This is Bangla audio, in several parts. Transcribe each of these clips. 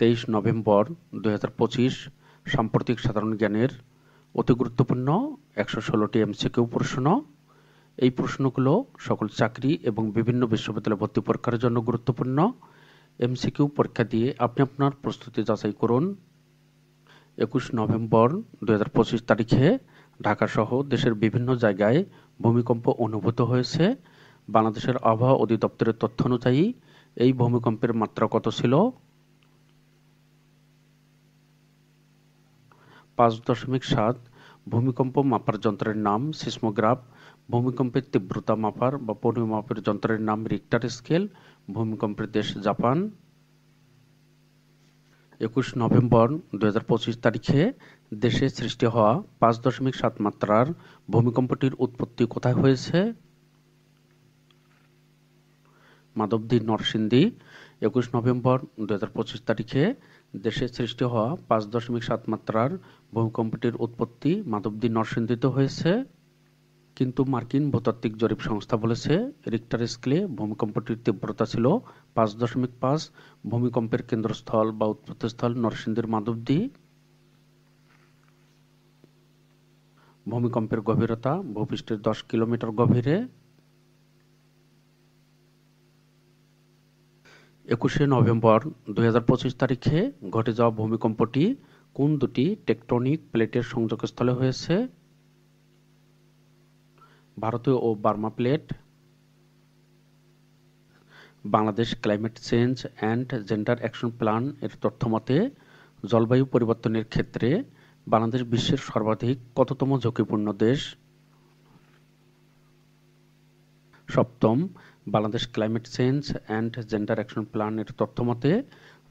23 নভেম্বর 2025 সাম্প্রতিক সাধারণ জ্ঞানের অতি গুরুত্বপূর্ণ 116টি এমসিকিউ প্রশ্ন। এই প্রশ্নগুলো সকল চাকরি এবং বিভিন্ন বিশ্ববিদ্যালয় ভর্তি পরীক্ষার জন্য গুরুত্বপূর্ণ। এমসিকিউ পরীক্ষা দিয়ে আপনি আপনার প্রস্তুতি যাচাই করুন। 21 নভেম্বর 2025 তারিখে ঢাকা সহ দেশের বিভিন্ন জায়গায় ভূমিকম্প অনুভূত হয়েছে। বাংলাদেশের আবহাওয়া অধিদপ্তরের তথ্য অনুযায়ী এই ভূমিকম্পের মাত্রা কত ছিল? 5.7। ভূমিকম্প মাপার যন্ত্রের নাম সিসমোগ্রাফ। ভূমিকম্পের তীব্রতা মাপার বা পরিমাপের যন্ত্রের নাম রিক্টার স্কেল। ভূমিকম্পের দেশ জাপান। 21 নভেম্বর 2025 তারিখে দেশে সৃষ্টি হওয়া 5.7 মাত্রার ভূমিকম্পটির উৎপত্তি কোথায় হয়েছে? মাধবদী, নরসিংদী। 21 নভেম্বর 2025 তারিখে দেশে সৃষ্টি হওয়া 5.7 মাত্রার ভূমিকম্পটির উৎপত্তি মাধবদী, নরসিংদীতে হয়েছে। কিন্তু মার্কিন ভূতাত্ত্বিক জরিপ সংস্থা বলেছে রিক্টার স্কেলে ভূমিকম্পটির তীব্রতা ছিল 5.5। ভূমিকম্পের কেন্দ্রস্থল বা উৎপত্তিস্থল নরসিংদীর মাধবদী। ভূমিকম্পের গভীরতা ভূপৃষ্ঠের 10 কিলোমিটার গভীরে। 21 নভেম্বর 2025 তারিখে ঘটে যাওয়া ভূমিকম্পটি কোন দুটি টেকটনিক প্লেটের সংযোগস্থলে হয়েছে? ভারতীয় ও Burma plate. Bangladesh climate change and gender action plan এর তথ্যমতে জলবায়ু পরিবর্তনের ক্ষেত্রে বাংলাদেশ বিশ্বের সর্বাধিক কততম ঝুঁকিপূর্ণ দেশ? সপ্তম। Bangladesh climate change and gender action plan এর তথ্যমতে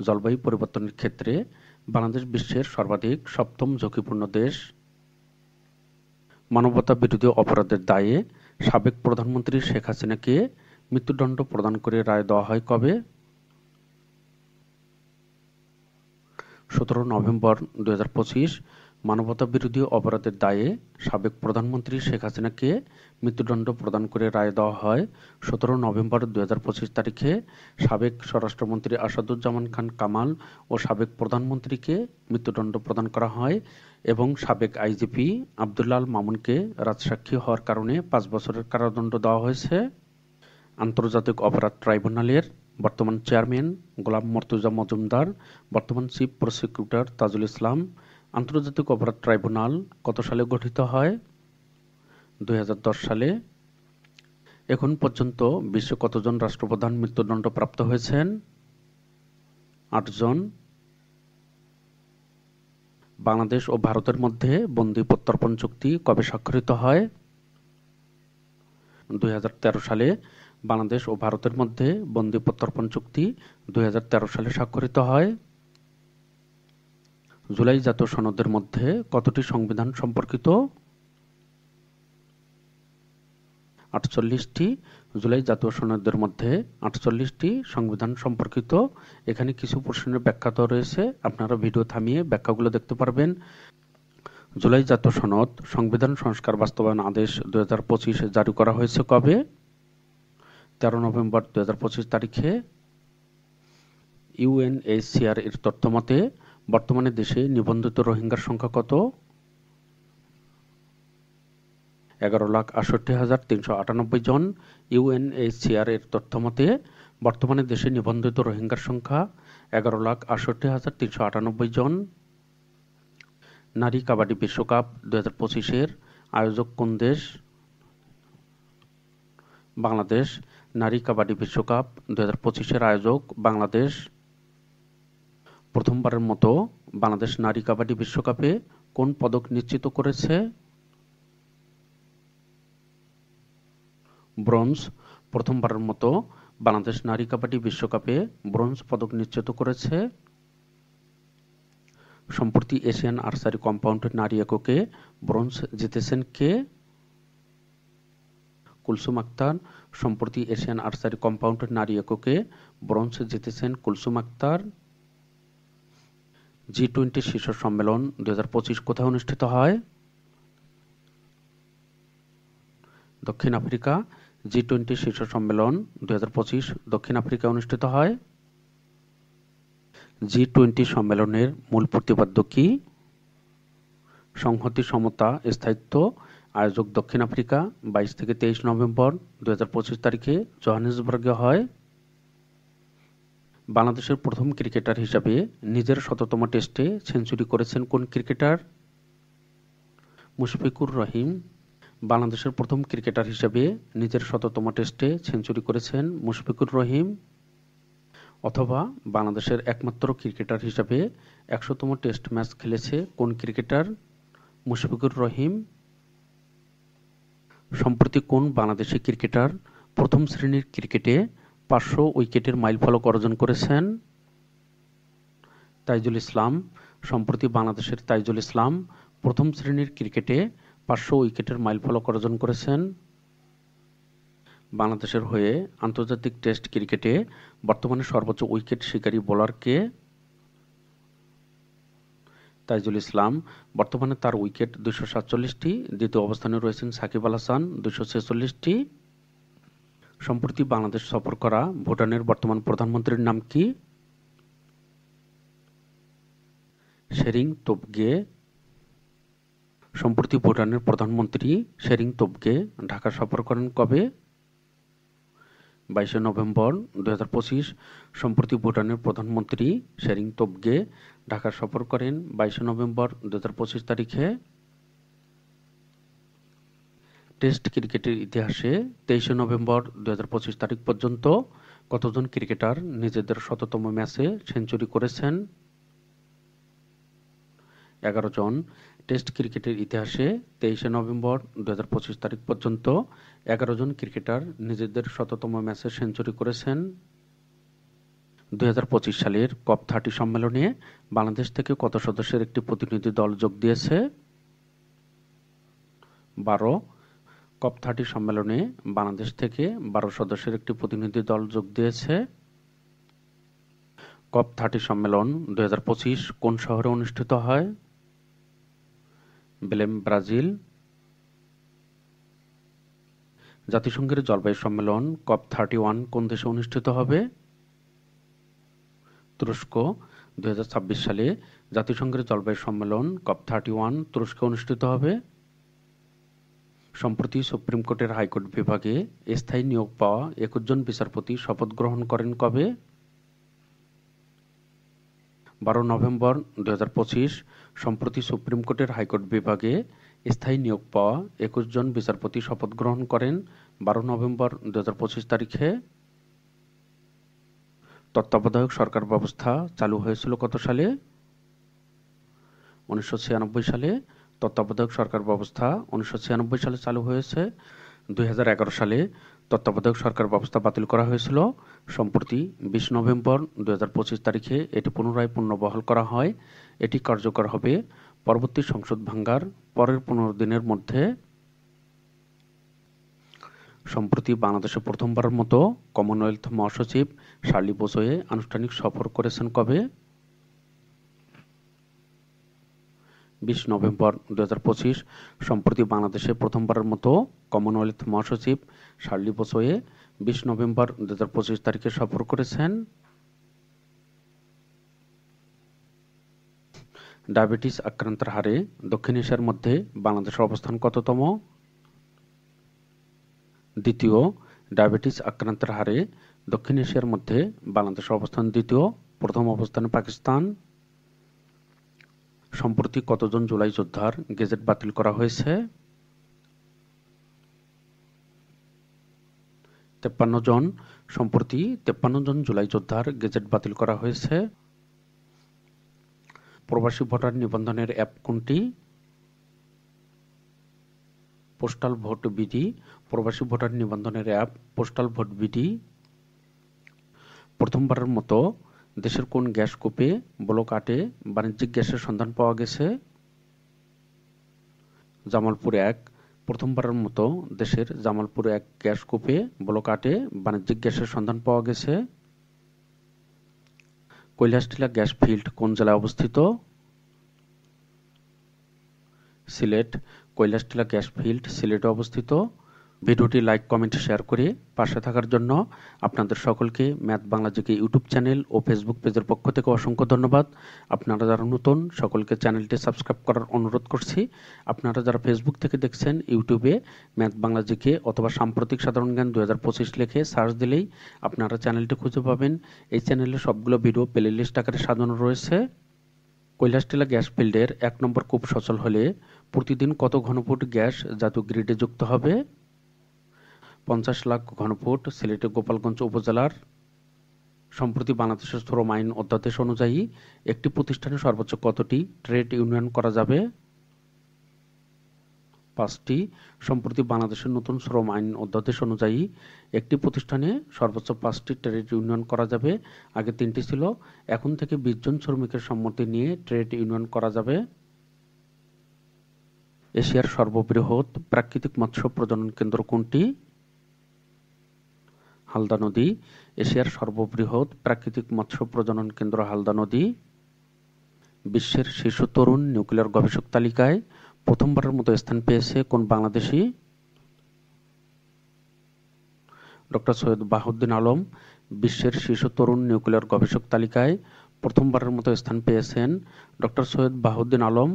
জলবায়ু পরিবর্তনের ক্ষেত্রে বাংলাদেশ বিশ্বের সর্বাধিক সপ্তম ঝুঁকিপূর্ণ দেশ। মানবতা বিরোধী অপরাধের দায়ে সাবেক প্রধানমন্ত্রী শেখ হাসিনাকে মৃত্যুদণ্ড প্রদান করে রায় দেওয়া হয় কবে? 17 নভেম্বর 2025 মানবতা বিরোধী অপরাধের দায়ে সাবেক প্রধানমন্ত্রী শেখ হাসিনাকে মৃত্যুদণ্ড প্রদান করে রায় দেওয়া হয়। 17 নভেম্বর 2025 তারিখে সাবেক স্বরাষ্ট্রমন্ত্রী আসাদুজ্জামান খান কামাল ও সাবেক প্রধানমন্ত্রীকে মৃত্যুদণ্ড প্রদান করা হয় এবং সাবেক আইজিপি আব্দুল্লাহ আল মামুনকে রাজসাক্ষী হওয়ার কারণে 5 বছরের কারাদণ্ড দেওয়া হয়েছে। আন্তর্জাতিক অপরাধ ট্রাইব্যুনালের বর্তমান চেয়ারম্যান গোলাম মর্তুজা মজুমদার, বর্তমান চিফ প্রসিকিউটর তাজুল ইসলাম। আন্তর্জাতিক অপরাধ ট্রাইব্যুনাল কত সালে গঠিত হয়? 2010 সালে। এখন পর্যন্ত বিশ্বে কতজন রাষ্ট্রপ্রধান মৃত্যুদণ্ড প্রাপ্ত হয়েছেন? 8 জন। বাংলাদেশ ও ভারতের মধ্যে বন্দী প্রত্যর্পণ চুক্তি কবে স্বাক্ষরিত হয়? 2013 সালে। বাংলাদেশ ও ভারতের মধ্যে বন্দী প্রত্যর্পণ চুক্তি 2013 সালে স্বাক্ষরিত হয়। জুলাই জাতীয় সনদের মধ্যে কতটি সংবিধান সম্পর্কিত? 48টি। জুলাই জাতীয় সনদের মধ্যে 48টি সংবিধান সম্পর্কিত। এখানে কিছু প্রশ্নের ব্যাখ্যা দেওয়া রয়েছে, আপনারা ভিডিও থামিয়ে ব্যাখ্যাগুলো দেখতে পারবেন। জুলাই জাতীয় সনদ সংবিধান সংস্কার বাস্তবায়ন আদেশ 2025 জারি করা হয়েছে কবে? 13 নভেম্বর 2025 তারিখে। ইউএনএইচসিআর এর তথ্যমতে বর্তমানে দেশে নিবন্ধিত রোহিঙ্গার সংখ্যা কত? 11,68,398 জন। ইউএনএইচসিআর এর তথ্যমতে বর্তমানে দেশে নিবন্ধিত রোহিঙ্গার সংখ্যা 11,68,398 জন। নারী কাবাডি বিশ্বকাপ 2025 আয়োজক কোন দেশ? বাংলাদেশ। নারী কাবাডি বিশ্বকাপ 2025 আয়োজক বাংলাদেশ। প্রথমবারের মতো বাংলাদেশ নারী কাবাডি বিশ্বকাপে কোন পদক নিশ্চিত করেছে? ব্রোঞ্জ। প্রথমবারের মতো বাংলাদেশ নারী কাবাডি বিশ্বকাপে ব্রোঞ্জ পদক নিশ্চিত করেছে। সম্প্রতি এশিয়ান আর্চারি কম্পাউন্ড নারী এককে ব্রোঞ্জ জিতেছেন কে? কুলসুম আক্তার। সম্প্রতি এশিয়ান আর্চারি কম্পাউন্ড নারী এককে ব্রোঞ্জ জিতেছেন কুলসুম আক্তার। G20 শীর্ষ সম্মেলন 2025 কোথায় অনুষ্ঠিত হয়? দক্ষিণ আফ্রিকা। G20 শীর্ষ সম্মেলন 2025 দক্ষিণ আফ্রিকায় অনুষ্ঠিত হয়। G20 সম্মেলনের মূল প্রতিপাদ্য কি? সংহতি, সমতা, স্থায়িত্ব। আয়োজক দক্ষিণ আফ্রিকা। 22 থেকে 23 নভেম্বর 2025 তারিখে জোহানেসবার্গে হয়। বাংলাদেশের প্রথম ক্রিকেটার হিসাবে নিজের ১০০তম টেস্টে সেঞ্চুরি করেছেন কোন ক্রিকেটার? মুশফিকুর রহিম। বাংলাদেশের প্রথম ক্রিকেটার হিসাবে নিজের ১০০তম টেস্টে সেঞ্চুরি করেছেন মুশফিকুর রহিম। অথবা বাংলাদেশের একমাত্র ক্রিকেটার হিসাবে ১০০তম টেস্ট ম্যাচ খেলেছে কোন ক্রিকেটার? মুশফিকুর রহিম। সম্প্রতি কোন বাংলাদেশি ক্রিকেটার প্রথম শ্রেণীর ক্রিকেটে ৫০০ উইকেটের মাইলফলক অর্জন করেছেন? তাইজুল ইসলাম। সম্প্রতি বাংলাদেশের তাইজুল ইসলাম প্রথম শ্রেণীর ক্রিকেটে ৫০০ উইকেটের মাইলফলক অর্জন করেছেন। বাংলাদেশের হয়ে আন্তর্জাতিক টেস্ট ক্রিকেটে বর্তমানে সর্বোচ্চ উইকেট শিকারী বোলার কে? তাইজুল ইসলাম। বর্তমানে তার উইকেট ২৪৭টি। দ্বিতীয় অবস্থানে রয়েছেন সাকিব আল হাসান ২৪৬টি। সম্প্রতি বাংলাদেশ সফর করা ভুটানের বর্তমান প্রধানমন্ত্রীর নাম কি? শেরিং তোবগে। সম্প্রতি ভুটানের প্রধানমন্ত্রী শেরিং তোবগে ঢাকা সফর করেন কবে? 22 নভেম্বর 2025। সম্প্রতি ভুটানের প্রধানমন্ত্রী শেরিং তোবগে ঢাকা সফর করেন 22 নভেম্বর 2025 তারিখে। টেস্ট ক্রিকেটের ইতিহাসে 23 নভেম্বর 2025 তারিখ পর্যন্ত কতজন ক্রিকেটার নিজেদের ১০০তম ম্যাচে সেঞ্চুরি করেছেন? 11 জন। টেস্ট ক্রিকেটের ইতিহাসে 23 নভেম্বর 2025 তারিখ পর্যন্ত 11 জন ক্রিকেটার নিজেদের ১০০তম ম্যাচে সেঞ্চুরি করেছেন। 2025 সালের COP30 সম্মেলনে বাংলাদেশ থেকে কত সদস্যের একটি প্রতিনিধি দল যোগ দিয়েছে? 12। COP30 সম্মেলনে বাংলাদেশ থেকে 12 সদস্যের একটি প্রতিনিধি দল যোগ দিয়েছে। COP30 সম্মেলন 2025 কোন শহরে অনুষ্ঠিত হয়? Belém, Brazil. জাতিসংঘের জলবায়ু সম্মেলন COP31 কোন দেশে অনুষ্ঠিত হবে? তুরস্ক। 2026 সালে জাতিসংঘের জলবায়ু সম্মেলন COP31 তুরস্কে অনুষ্ঠিত হবে। সম্প্রতি সুপ্রিম কোর্টের হাইকোর্ট বিভাগে স্থায়ী নিয়োগ পাওয়া 21 জন বিচারপতি শপথ গ্রহণ করেন কবে? 12 নভেম্বর 2025। সম্প্রতি সুপ্রিম কোর্টের হাইকোর্ট বিভাগে স্থায়ী নিয়োগ পাওয়া 21 জন বিচারপতি শপথ গ্রহণ করেন 12 নভেম্বর 2025 তারিখে। তত্ত্বাবধায়ক সরকার ব্যবস্থা চালু হয়েছিল কত সালে? 1996 সালে। তত্ত্বাবধায়ক সরকার ব্যবস্থা 1996 সালে চালু হয়েছে। 2011 সালে তত্ত্বাবধায়ক সরকার ব্যবস্থা বাতিল করা হয়েছিল। সম্প্রতি 20 নভেম্বর 2025 তারিখে এটি পুনরায় পুনর্বহাল করা হয়। এটি কার্যকর হবে পরবর্তী সংসদ ভাঙ্গার পরের 15 দিনের মধ্যে। সম্প্রতি বাংলাদেশে প্রথমবারের মতো কমনওয়েলথ মহাসচিব শার্লি বোসোয়ে আনুষ্ঠানিক সফর করেছেন কবে? 20 নভেম্বর 2025। সম্প্রতি বাংলাদেশে প্রথমবারের মতো কমনওয়েলথ মহাসচিব শার্লি বোসোয়ে 20 নভেম্বর 2025 তারিখে সফর করেছেন। ডায়াবেটিস আক্রান্তের হারে দক্ষিণ এশিয়ার মধ্যে বাংলাদেশের অবস্থান কততম? দ্বিতীয়। ডায়াবেটিস আক্রান্তের হারে দক্ষিণ এশিয়ার মধ্যে বাংলাদেশের অবস্থান দ্বিতীয়। প্রথম অবস্থানে পাকিস্তান। সম্প্রতি কতজন জুলাই যোদ্ধার গেজেট বাতিল করা হয়েছে? 53 জন। সম্প্রতি 53 জন জুলাই যোদ্ধার গেজেট বাতিল করা হয়েছে। প্রবাসী ভোটার নিবন্ধনের অ্যাপ কোনটি? Postal vote BD. প্রবাসী ভোটার নিবন্ধনের অ্যাপ পোস্টাল ভোট বিডি। প্রথমবারের মতো দেশের কোন গ্যাস কূপে ব্লক 8-এ বাণিজ্যিক গ্যাসের সন্ধান পাওয়া গেছে? জামালপুর 1। প্রথমবারের মতো দেশের জামালপুর 1 গ্যাস কূপে ব্লক 8-এ বাণিজ্যিক গ্যাসের সন্ধান পাওয়া গেছে। কৈলাসটিলা গ্যাস ফিল্ড কোন জেলায় অবস্থিত? সিলেট। কৈলাসটিলা গ্যাস ফিল্ড সিলেটে অবস্থিত। ভিডিওটি লাইক, কমেন্ট, শেয়ার করে পাশে থাকার জন্য আপনাদের সকলকে math Bangla GK YouTube channel ও ফেসবুক পেজের পক্ষ থেকে অসংখ্য ধন্যবাদ। আপনারা যারা নতুন সকলকে চ্যানেলটি সাবস্ক্রাইব করার অনুরোধ করছি। আপনারা যারা ফেসবুক থেকে দেখছেন, ইউটিউবে ম্যাথ বাংলা জিকে অথবা সাম্প্রতিক সাধারণ জ্ঞান 2025 লিখে সার্চ দিলেই আপনারা চ্যানেলটি খুঁজে পাবেন। এই চ্যানেলে সবগুলো ভিডিও প্লেলিস্ট আকারে সাজানো রয়েছে। কৈলাসটিলা গ্যাস ফিল্ডের 1 নম্বর কূপ সচল হলে প্রতিদিন কত ঘনফুট গ্যাস জাতীয় গ্রিডে যুক্ত হবে? 50 লাখ ঘনফুট। সিলেটের গোপালগঞ্জ উপজেলার সম্প্রতি বাংলাদেশের শ্রম আইন অধ্যাদেশ অনুযায়ী একটি প্রতিষ্ঠানে সর্বোচ্চ কতটি ট্রেড ইউনিয়ন করা যাবে? 5টি। সম্প্রতি বাংলাদেশের নতুন শ্রম আইন অধ্যাদেশ অনুযায়ী একটি প্রতিষ্ঠানে সর্বোচ্চ 5টি ট্রেড ইউনিয়ন করা যাবে। আগে 3টি ছিল। এখন থেকে 20 জন শ্রমিকের সম্মতি নিয়ে ট্রেড ইউনিয়ন করা যাবে। এশিয়ার সর্ববৃহৎ প্রাকৃতিক মৎস্য প্রজনন কেন্দ্র কোনটি? হালদা নদী। এশিয়ার সর্ববৃহৎ প্রাকৃতিক মৎস্য প্রজনন কেন্দ্র হালদা নদী। বিশ্বের শীর্ষ তরুণ নিউক্লিয়ার গবেষক তালিকায় প্রথমবারের মতো স্থান পেয়েছে কোন বাংলাদেশি? ডক্টর সৈয়দ বাহাউদ্দিন আলম বিশ্বের শীর্ষ তরুণ নিউক্লিয়ার গবেষক তালিকায় প্রথমবারের মতো স্থান পেয়েছেন ডক্টর সৈয়দ বাহাউদ্দিন আলম।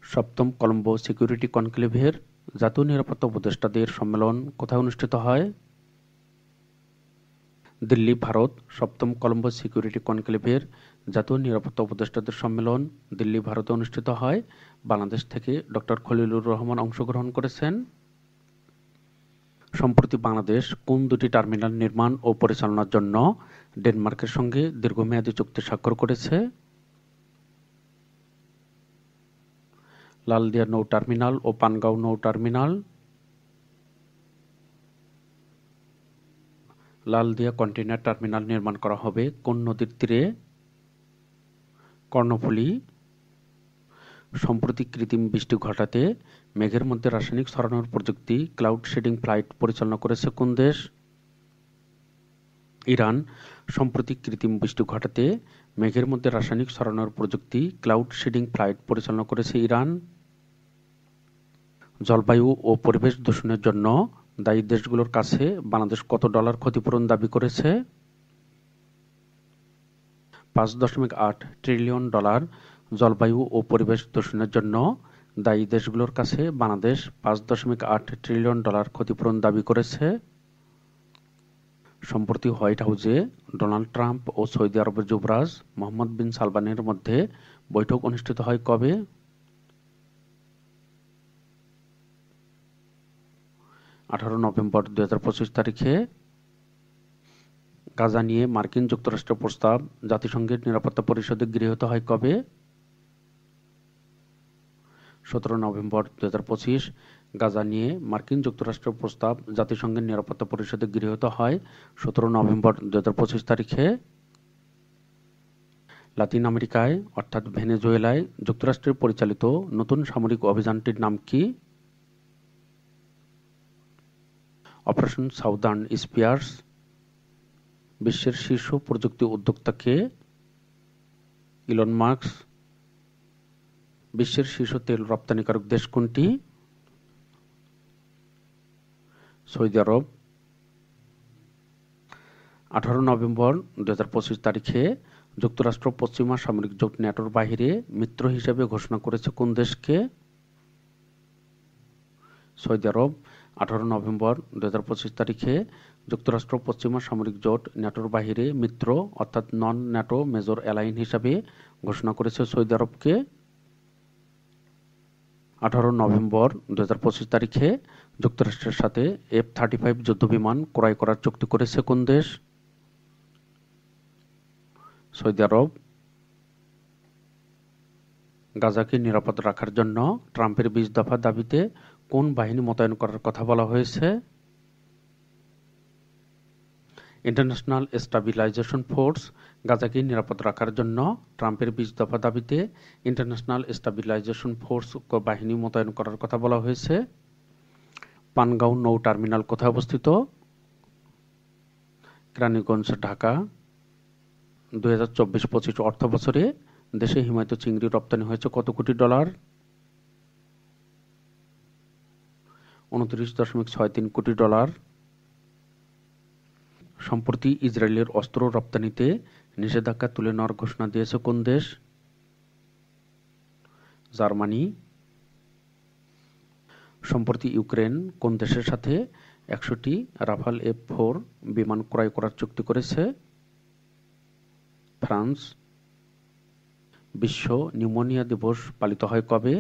7ম কলম্বো সিকিউরিটি কনক্লেভের জাতীয় নিরাপত্তা উপদেষ্টাদের সম্মেলন কোথায় অনুষ্ঠিত হয়? দিল্লি, ভারত। 7ম কলম্বো সিকিউরিটি কনক্লেভের জাতীয় নিরাপত্তা উপদেষ্টাদের সম্মেলন দিল্লি, ভারতে অনুষ্ঠিত হয়। বাংলাদেশ থেকে ডক্টর খলিলুর রহমান অংশগ্রহণ করেছেন। সম্প্রতি বাংলাদেশ কোন 2টি টার্মিনাল নির্মাণ ও পরিচালনার জন্য ডেনমার্কের সঙ্গে দীর্ঘমেয়াদী চুক্তি স্বাক্ষর করেছে? লালদিয়া নৌ টার্মিনাল ও পানগাঁও নৌ টার্মিনাল। লালদিয়া কন্টেইনার টার্মিনাল নির্মাণ করা হবে কোন নদীর তীরে? কর্ণফুলী। সম্প্রতি কৃত্রিম বৃষ্টি ঘটাতে মেঘের মধ্যে রাসায়নিক ছড়ানোর প্রযুক্তি ক্লাউড শেডিং ফ্লাইট পরিচালনা করেছে কোন দেশ? ইরান। সম্প্রতি কৃত্রিম বৃষ্টি ঘটাতে মেঘের মধ্যে রাসায়নিক ছড়ানোর প্রযুক্তি ক্লাউড শেডিং ফ্লাইট পরিচালনা করেছে ইরান। জলবায়ু ও পরিবেশ দূষণের জন্য দায়ী দেশগুলোর কাছে বাংলাদেশ কত ডলার ক্ষতিপূরণ দাবি করেছে? 5.8 ট্রিলিয়ন ডলার। জলবায়ু ও পরিবেশ দূষণের জন্য দায়ী দেশগুলোর কাছে বাংলাদেশ 5.8 ট্রিলিয়ন ডলার ক্ষতিপূরণ দাবি করেছে। সম্প্রতি হোয়াইট হাউসে ডোনাল্ড ট্রাম্প ও সৌদি আরবের যুবরাজ মোহাম্মদ বিন সালমানের মধ্যে বৈঠক অনুষ্ঠিত হয় কবে? 18 নভেম্বর 2025 তারিখে। গাজা নিয়ে মার্কিন যুক্তরাষ্ট্রের প্রস্তাব জাতিসংঘের নিরাপত্তা পরিষদে গৃহীত হয় কবে? 17 নভেম্বর 2025। গাজা নিয়ে মার্কিন যুক্তরাষ্ট্রের প্রস্তাব জাতিসংঘের নিরাপত্তা পরিষদে গৃহীত হয় 17 নভেম্বর 2025 তারিখে। লাতিন আমেরিকায় অর্থাৎ ভেনেজুয়েলায় যুক্তরাষ্ট্রের পরিচালিত নতুন সামরিক অভিযানটির নাম কি? Operation southern spheres. বিশ্বের শীর্ষ প্রযুক্তি উদ্যোক্তা কে? Elon Musk. বিশ্বের শীর্ষ তেল রপ্তানিকারক দেশ কোনটি? সৌদি আরব। 18 নভেম্বর 2025 তারিখে যুক্তরাষ্ট্র পশ্চিমা সামরিক জোট ন্যাটোর বাহিরে মিত্র হিসেবে ঘোষণা করেছে কোন দেশকে? সৌদি আরব। 18 নভেম্বর 2025 তারিখে যুক্তরাষ্ট্র পশ্চিমা সামরিক জোট ন্যাটোর বাহিরে মিত্র অর্থাৎ নন ন্যাটো মেজর অ্যালাইন হিসাবে ঘোষণা করেছে সৌদি আরবকে। 18 নভেম্বর 2025 তারিখে যুক্তরাষ্ট্রের সাথে F-35 যুদ্ধবিমান ক্রয় করার চুক্তি করেছে কোন দেশ? সৌদি আরব। গাজাকে নিরাপদ রাখার জন্য ট্রাম্পের 20 দফা দাবিতে কোন বাহিনী মোতায়েন করার কথা বলা হয়েছে? International stabilisation force. গাজাকে নিরাপদ রাখার জন্য ট্রাম্পের 20 দফা দাবিতে ইন্টারন্যাশনাল স্টাবিলাইজেশন ফোর্স বাহিনী মোতায়েন করার কথা বলা হয়েছে। পানগাঁও নৌ টার্মিনাল কোথায় অবস্থিত? কেরানীগঞ্জ, ঢাকা। 2024-25 অর্থ বছরে দেশে হিমায়িত চিংড়ি রপ্তানি হয়েছে কত কোটি ডলার? $29.63 কোটি। সম্প্রতি ইসরায়েলের অস্ত্র রপ্তানিতে নিষেধাজ্ঞা তুলে নেওয়ার ঘোষণা দিয়েছে কোন দেশ? জার্মানি। সম্প্রতি ইউক্রেন কোন দেশের সাথে 100টি রাফাল F-4 বিমান ক্রয় করার চুক্তি করেছে? ফ্রান্স। বিশ্ব নিউমোনিয়া দিবস পালিত হয় কবে?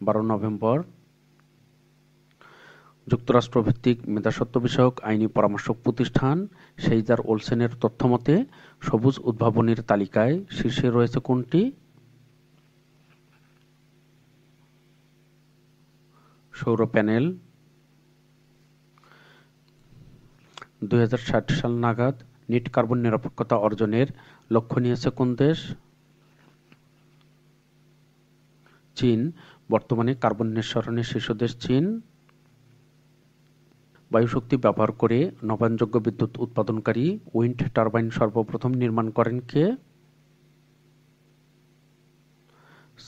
12 নভেম্বর। যুক্তরাষ্ট্রভিত্তিক মেধাস্বত্ব বিষয়ক আইনি পরামর্শক প্রতিষ্ঠান সেইজার ওলসেনের তথ্যমতে সবুজ উদ্ভাবনীর তালিকায় শীর্ষে রয়েছে কোনটি? সৌর প্যানেল। 2060 সাল নাগাদ নেট কার্বন নিরপেক্ষতা অর্জনের লক্ষ্য নিয়েছে কোন দেশ? চীন। বর্তমানে কার্বন নিঃসরণের শীর্ষ দেশ চীন। বায়ুশক্তি ব্যবহার করে নবায়নযোগ্য বিদ্যুৎ উৎপাদনকারী উইন্ড টারবাইন সর্বপ্রথম নির্মাণ করেন কে?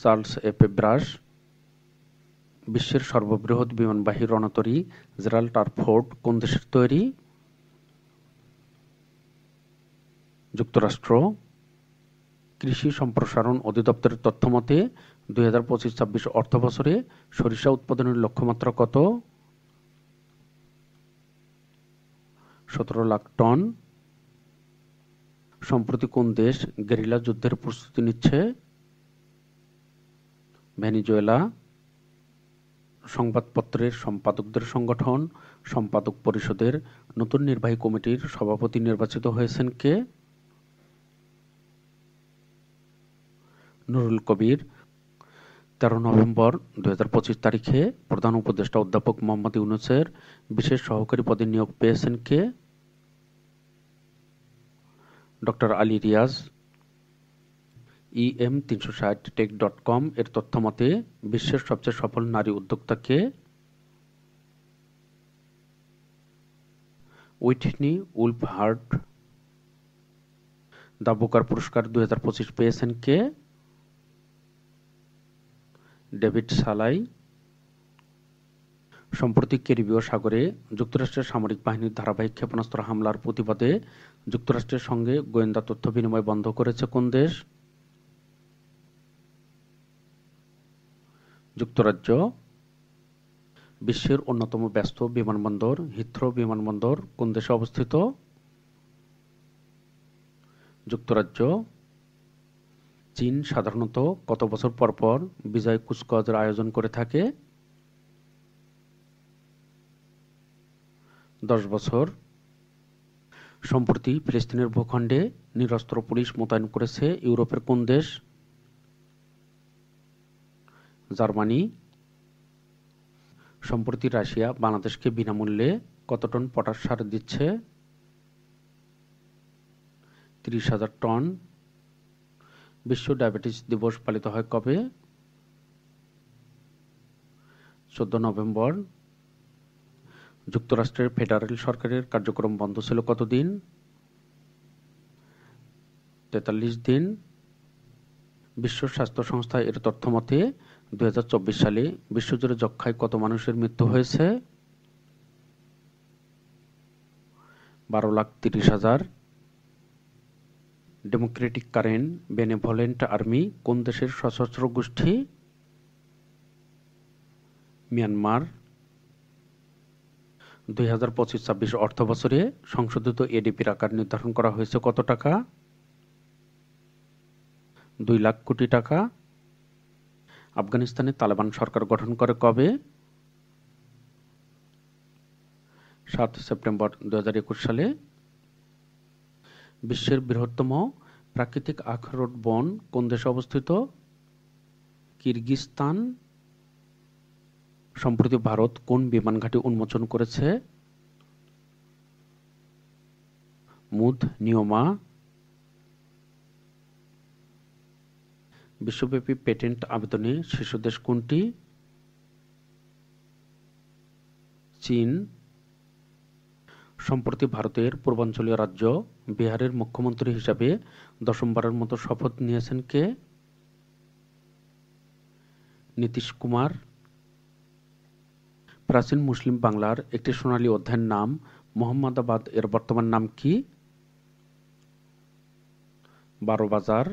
Charles F brush. বিশ্বের সর্ববৃহৎ বিমানবাহী রণতরী জেরাল্ড আর ফোর্ড কোন দেশের তৈরি? যুক্তরাষ্ট্র। কৃষি সম্প্রসারণ অধিদপ্তরের তথ্যমতে 2025-26 অর্থবছরে সরিষা উৎপাদনের লক্ষ্যমাত্রা কত? 17 লাখ টন। সম্প্রতি কোন দেশ গেরিলা যুদ্ধের প্রস্তুতি নিচ্ছে? ভেনেজুয়েলা। সংবাদপত্রের সম্পাদকদের সংগঠন সম্পাদক পরিষদের নতুন নির্বাহী কমিটির সভাপতি নির্বাচিত হয়েছেন কে? নুরুল কবির। 13 নভেম্বর 2025 তারিখে প্রধান উপদেষ্টা অধ্যাপক মোহাম্মদ ইউনূসের বিশেষ সহকারী পদে নিয়োগ পেয়েছেন কে? ডক্টর আলী রিয়াজ। EM360tech.com এর তথ্যমতে বিশ্বের সবচেয়ে সফল নারী উদ্যোক্তা কে? Whitney Wolfe Herd. The Booker পুরস্কার 2025 পেয়েছেন কে? ডেভিড সালাই। সম্প্রতি ক্যারিবীয় সাগরে যুক্তরাষ্ট্রের সামরিক বাহিনীর ধারাবাহিক ক্ষেপণাস্ত্র হামলার প্রতিবাদে যুক্তরাষ্ট্রের সঙ্গে গোয়েন্দা তথ্য বিনিময় বন্ধ করেছে কোন দেশ? যুক্তরাজ্য। বিশ্বের অন্যতম ব্যস্ত বিমানবন্দর হিথ্রো বিমানবন্দর কোন দেশে অবস্থিত? যুক্তরাজ্য। চীন সাধারণত কত বছর পর পর বিজয় কুচকাওয়াজের আয়োজন করে থাকে? 10 বছর। সম্প্রতি ফিলিস্তিনের ভূখণ্ডে নিরস্ত্র পুলিশ মোতায়েন করেছে ইউরোপের কোন দেশ? জার্মানি। সম্প্রতি রাশিয়া বাংলাদেশকে বিনামূল্যে কত টন পটাশ সার দিচ্ছে? 30,000 টন। বিশ্ব ডায়াবেটিস দিবস পালিত হয় কবে? 14 নভেম্বর। যুক্তরাষ্ট্রের ফেডারেল সরকারের কার্যক্রম বন্ধ ছিল কতদিন? 43 দিন। বিশ্ব স্বাস্থ্য সংস্থা এর তথ্যমতে 2024 সালে বিশ্বজুড়ে যক্ষ্মায় কত মানুষের মৃত্যু হয়েছে? 12,30,000। ডেমোক্রেটিক কারেন্ট বেনেভোলেন্ট আর্মি কোন দেশের সশস্ত্র গোষ্ঠী? মিয়ানমার। 2025-26 অর্থবছরে সংশোধিত এডিপির আকার নির্ধারণ করা হয়েছে কত টাকা? 2 লাখ কোটি টাকা। আফগানিস্তানে তালেবান সরকার গঠন করে কবে? 7 সেপ্টেম্বর 2021 সালে। বিশ্বের বৃহত্তম প্রাকৃতিক আখরোট বন কোন দেশে অবস্থিত? কিরগিজস্তান। সম্প্রতি ভারত কোন বিমান ঘাঁটি উন্মোচন করেছে? মুধ নিয়মা। বিশ্বব্যাপী পেটেন্ট আবেদনে শীর্ষ দেশ কোনটি? চীন। সম্প্রতি ভারতের পূর্বাঞ্চলীয় রাজ্য বিহারের মুখ্যমন্ত্রী হিসাবে 10মবারের মতো শপথ নিয়েছেন কে? নীতীশ কুমার। 2025 সালে 30 নভেম্বর 2025 তারিখে বিহারের মুখ্যমন্ত্রী হিসাবে শপথ নিয়েছেন কে? নীতীশ কুমার। সম্প্রতি ভারতের পূর্বাঞ্চলীয় রাজ্য বিহারের মুখ্যমন্ত্রী হিসাবে 10মবারের মতো শপথ নিয়েছেন কে? নীতীশ কুমার। প্রাচীন মুসলিম বাংলার একটি সোনালী অধ্যায়ের নাম মোহাম্মদাবাদ এর বর্তমান নাম কি? 12 বাজার।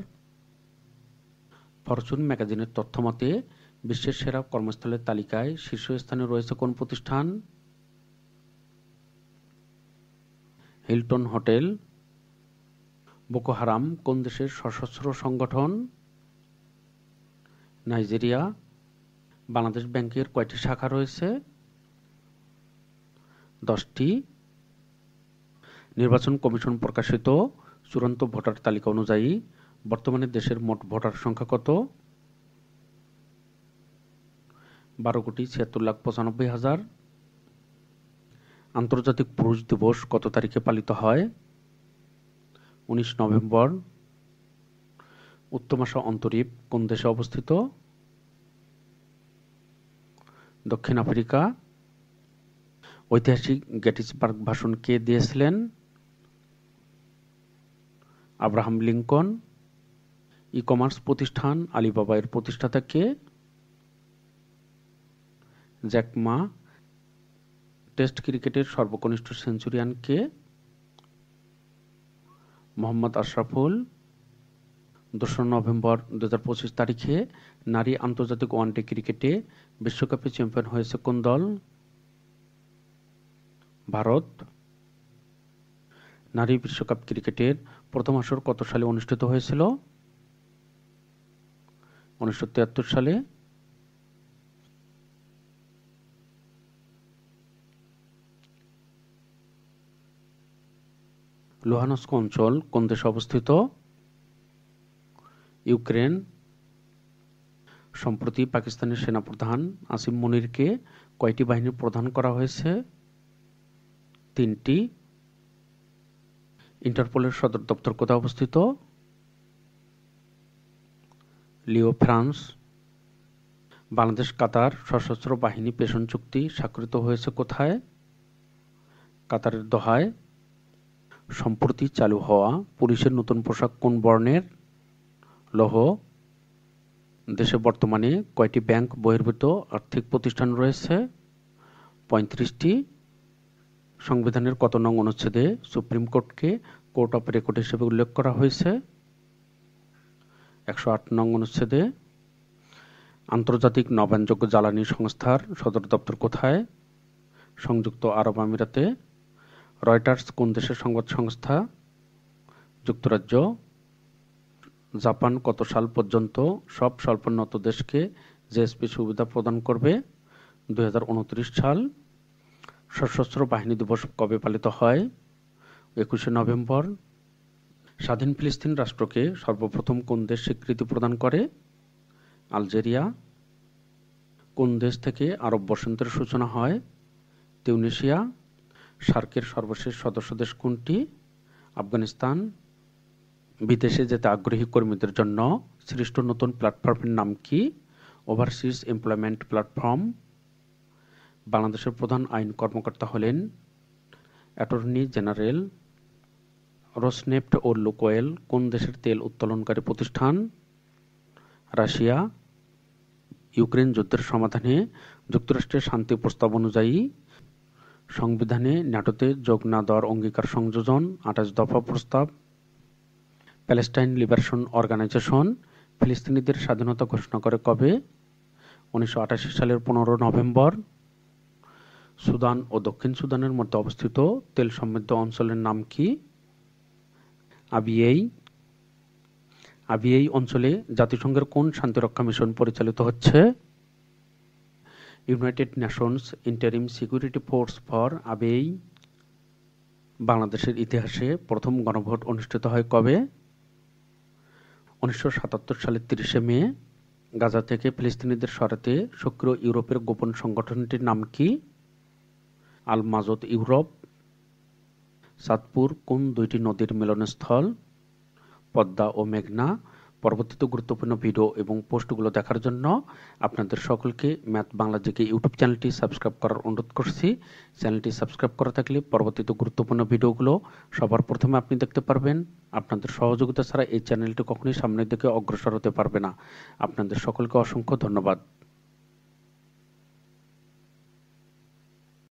ফরচুন ম্যাগাজিনের তথ্যমতে বিশ্বের সেরা কর্মস্থলের তালিকায় শীর্ষস্থানে রয়েছে কোন প্রতিষ্ঠান? Hilton hotel. বোকো হারাম কোন দেশের সশস্ত্র সংগঠন? নাইজেরিয়া। বাংলাদেশ ব্যাংকের কয়টি শাখা রয়েছে? 10টি। নির্বাচন কমিশন প্রকাশিত চূড়ান্ত ভোটার তালিকা অনুযায়ী বর্তমানে দেশের মোট ভোটার সংখ্যা কত? 12,76,95,000। আন্তর্জাতিক পুরুষ দিবস কত তারিখে পালিত হয়? 19 নভেম্বর। উত্তমাশা অন্তরীপ কোন দেশে অবস্থিত? দক্ষিণ আফ্রিকা। ঐতিহাসিক গেটিসবার্গ ভাষণ কে দিয়েছিলেন? Abraham Lincoln. ই কমার্স প্রতিষ্ঠান আলিবাবা এর প্রতিষ্ঠাতা কে? Jack Ma. টেস্ট ক্রিকেটের সর্বকনিষ্ঠ সেঞ্চুরিয়ান কে? মোহাম্মদ আশরাফুল। 2 নভেম্বর 2025 তারিখে নারী আন্তর্জাতিক ওয়ানডে ক্রিকেটে বিশ্বকাপে চ্যাম্পিয়ন হয়েছে কোন দল? ভারত। নারী বিশ্বকাপ ক্রিকেটের প্রথম আসর কত সালে অনুষ্ঠিত হয়েছিল? 1973 সালে। লুহানস্ক অঞ্চল কোন দেশে অবস্থিত? ইউক্রেন। সম্প্রতি পাকিস্তানের সেনাপ্রধান আসিম মনিরকে কয়টি বাহিনীর প্রধান করা হয়েছে? 3টি। ইন্টারপোলের সদর দপ্তর কোথায় অবস্থিত? লিও, ফ্রান্স। বাংলাদেশ কাতার সশস্ত্র বাহিনী পেষণ চুক্তি স্বাক্ষরিত হয়েছে কোথায়? কাতারের দোহায়। সম্প্রতি চালু হওয়া পুলিশের নতুন পোশাক কোন বর্ণের? লৌহ। দেশে বর্তমানে কয়টি ব্যাংক বহির্ভূত আর্থিক প্রতিষ্ঠান রয়েছে? 35টি। সংবিধানের কত নং অনুচ্ছেদে সুপ্রিম কোর্টকে কোর্ট অফ রেকর্ড হিসেবে উল্লেখ করা হয়েছে? 108 নং অনুচ্ছেদে। আন্তর্জাতিক নবায়নযোগ্য জ্বালানি সংস্থার সদর দপ্তর কোথায়? সংযুক্ত আরব আমিরাতে। রয়টার্স কোন দেশের সংবাদ সংস্থা? যুক্তরাজ্য। জাপান কত সাল পর্যন্ত সব স্বল্পোন্নত দেশকে জিএসপি সুবিধা প্রদান করবে? 2029 সাল। সশস্ত্র বাহিনী দিবস কবে পালিত হয়? 21 নভেম্বর। স্বাধীন ফিলিস্তিন রাষ্ট্রকে সর্বপ্রথম কোন দেশ স্বীকৃতি প্রদান করে? আলজেরিয়া। কোন দেশ থেকে আরব বসন্তের সূচনা হয়? তিউনিসিয়া। সার্কের সর্বশেষ সদস্য দেশ কোনটি? আফগানিস্তান। বিদেশে যেতে আগ্রহী কর্মীদের জন্য সৃষ্ট নতুন প্ল্যাটফর্মের নাম কি? Overseas employment platform. বাংলাদেশের প্রধান আইন কর্মকর্তা হলেন অ্যাটর্নি জেনারেল। রোসনেফট ও লুকোয়েল কোন দেশের তেল উত্তোলনকারী প্রতিষ্ঠান? রাশিয়া। ইউক্রেন যুদ্ধের সমাধানে যুক্তরাষ্ট্রের শান্তি প্রস্তাব অনুযায়ী সংবিধানে ন্যাটোতে যোগ না দেওয়ার অঙ্গীকার সংযোজন 28 দফা প্রস্তাব। প্যালেস্টাইন লিবারেশন অর্গানাইজেশন ফিলিস্তিনিদের স্বাধীনতা ঘোষণা করে কবে? 1988 সালের 15 নভেম্বর। সুদান ও দক্ষিণ সুদানের মধ্যে অবস্থিত তেল সমৃদ্ধ অঞ্চলের নাম কি? আবিয়েই। আবিয়েই অঞ্চলে জাতিসংঘের কোন শান্তিরক্ষা মিশন পরিচালিত হচ্ছে? United Nations Interim Security Force for Abyei. বাংলাদেশের ইতিহাসে প্রথম গণভোট অনুষ্ঠিত হয় কবে? 1977 সালের 30 মে। গাজা থেকে ফিলিস্তিনিদের সরাতে সক্রিয় ইউরোপের গোপন সংগঠনটির নাম কি? আল মাজদ ইউরোপ। চাঁদপুর কোন দুইটি নদীর মিলনস্থল? পদ্মা ও মেঘনা। পরবর্তীতে গুরুত্বপূর্ণ ভিডিও এবং পোস্টগুলো দেখার জন্য আপনাদের সকলকে ম্যাথ বাংলা জিকে ইউটিউব চ্যানেলটি সাবস্ক্রাইব করার অনুরোধ করছি। চ্যানেলটি সাবস্ক্রাইব করা থাকলে পরবর্তীতে গুরুত্বপূর্ণ ভিডিওগুলো সবার প্রথমে আপনি দেখতে পারবেন। আপনাদের সহযোগিতা ছাড়া এই চ্যানেলটি কখনোই সামনের দিকে অগ্রসর হতে পারবে না। আপনাদের সকলকে অসংখ্য ধন্যবাদ।